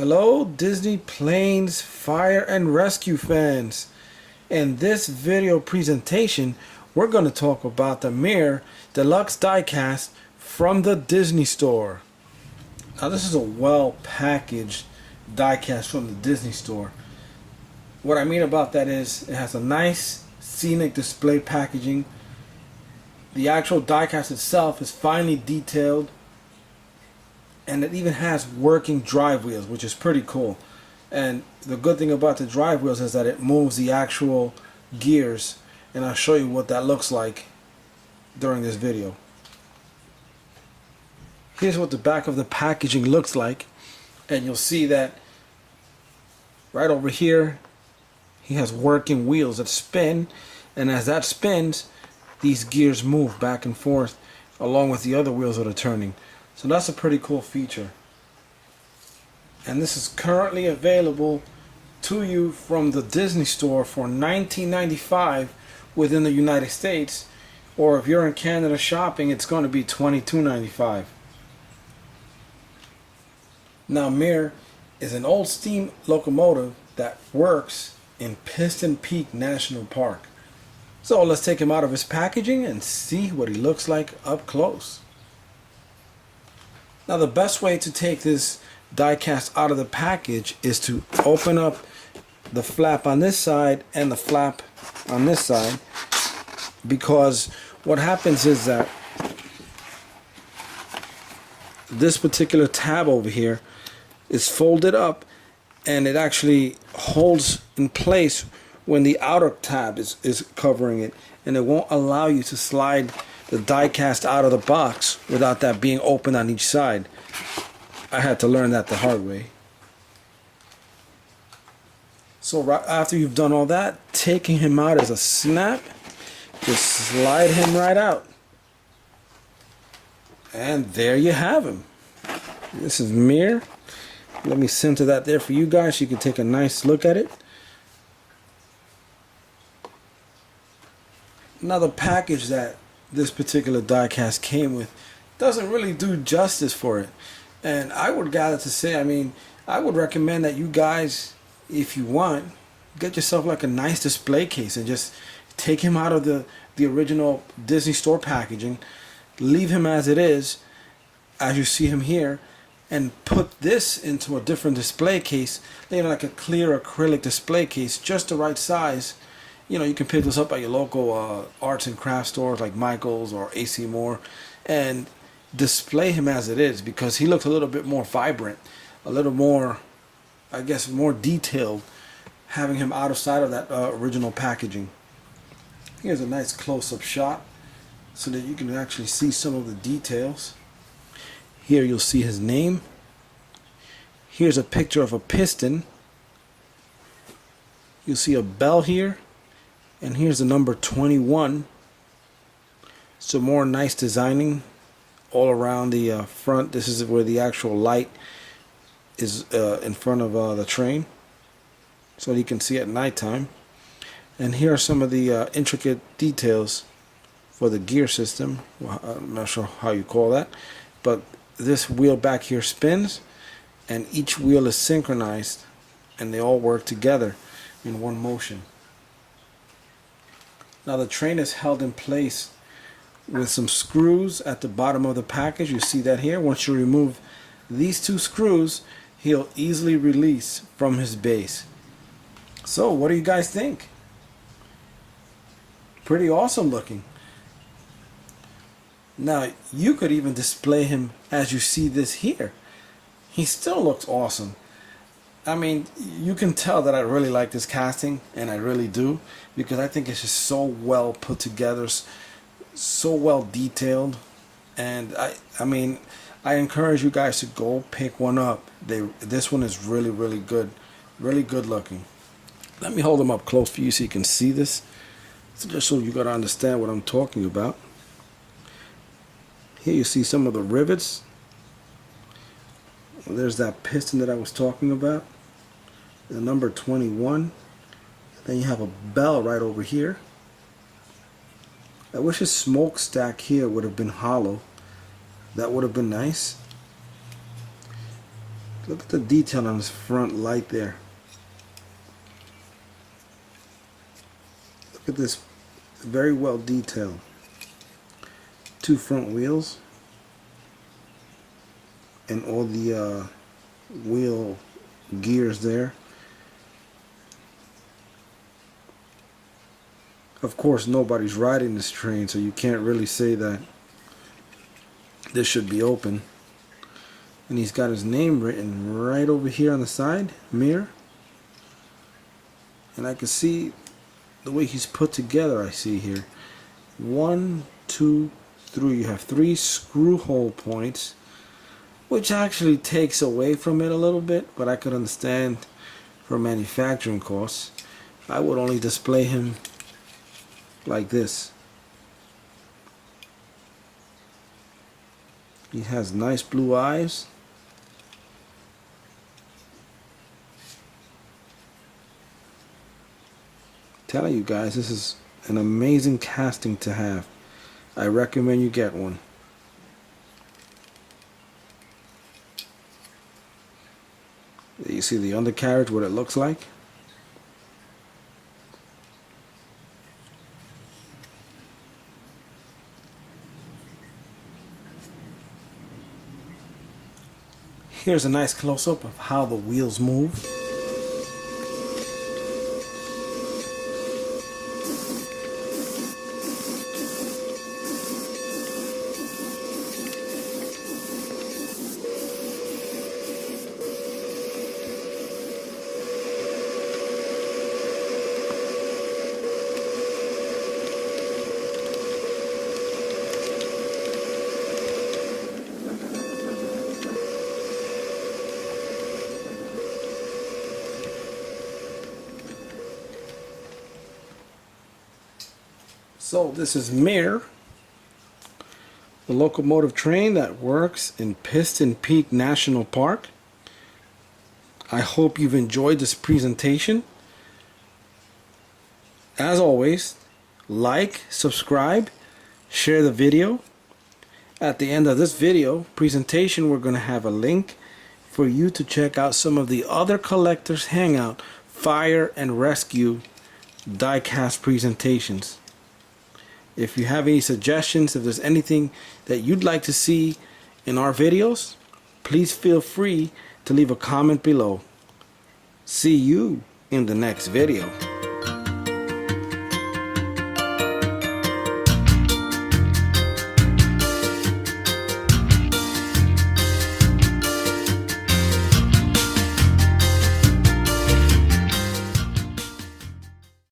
Hello Disney Planes Fire and Rescue fans. In this video presentation we're going to talk about the Muir Deluxe diecast from the Disney Store. Now this is a well packaged diecast from the Disney Store. What I mean about that is it has a nice scenic display packaging. The actual diecast itself is finely detailed, and it even has working drive wheels, which is pretty cool. And the good thing about the drive wheels is that it moves the actual gears, and I'll show you what that looks like during this video. Here's what the back of the packaging looks like, and you'll see that right over here he has working wheels that spin, and as that spins these gears move back and forth along with the other wheels that are turning. So that's a pretty cool feature. And this is currently available to you from the Disney Store for $19.95 within the United States, or if you're in Canada shopping it's going to be $22.95. Now Muir is an old steam locomotive that works in Piston Peak National Park. So let's take him out of his packaging and see what he looks like up close. Now the best way to take this diecast out of the package is to open up the flap on this side and the flap on this side, because what happens is that this particular tab over here is folded up and it actually holds in place when the outer tab is covering it, and it won't allow you to slide the diecast out of the box without that being open on each side. I had to learn that the hard way. So right after you've done all that, taking him out as a snap, just slide him right out. And there you have him. This is Muir. Let me center that there for you guys so you can take a nice look at it. Now the package that this particular diecast came with doesn't really do justice for it, and I would gather to say, I would recommend that you guys, if you want, get yourself like a nice display case and just take him out of the original Disney Store packaging, leave him as it is as you see him here, and put this into a different display case, like a clear acrylic display case, just the right size. You can pick this up at your local arts and crafts stores like Michael's or AC Moore, and display him as it is, because he looks a little bit more vibrant, a little more, I guess, more detailed, having him outside of that original packaging. Here's a nice close-up shot so that you can actually see some of the details. Here you'll see his name. Here's a picture of a piston. You'll see a bell here. And here's the number 21. Some more nice designing all around the front. This is where the actual light is in front of the train, so you can see at nighttime. And here are some of the intricate details for the gear system. Well, I'm not sure how you call that, but this wheel back here spins, and each wheel is synchronized, and they all work together in one motion. Now the train is held in place with some screws at the bottom of the package. You see that here. Once you remove these two screws, he'll easily release from his base. So what do you guys think? Pretty awesome looking. Now you could even display him as you see this here. He still looks awesome. You can tell that I really like this casting, and I really do, because I think it's just so well put together, so well detailed, and I encourage you guys to go pick one up. This one is really good looking. Let me hold them up close for you so you can see this, just so you gotta understand what I'm talking about. Here you see some of the rivets. There's that piston that I was talking about, the number 21. Then you have a bell right over here. I wish his smokestack here would have been hollow. That would have been nice. Look at the detail on his front light there. Look at this, very well detailed. 2 front wheels and all the wheel gears there. Of course, nobody's riding this train, so you can't really say that this should be open. And he's got his name written right over here on the side, Muir. And I can see the way he's put together. I see here 1, 2, 3. You have 3 screw hole points, which actually takes away from it a little bit, but I could understand for manufacturing costs. I would only display him like this. He has nice blue eyes. Telling you guys, this is an amazing casting to have. I recommend you get one. You see the undercarriage, what it looks like. Here's a nice close-up of how the wheels move. So this is Muir, the locomotive train that works in Piston Peak National Park. I hope you've enjoyed this presentation. As always, like, subscribe, share the video. At the end of this video presentation, we're going to have a link for you to check out some of the other Collectors Hangout fire and rescue die-cast presentations. If you have any suggestions, if there's anything that you'd like to see in our videos, please feel free to leave a comment below. See you in the next video.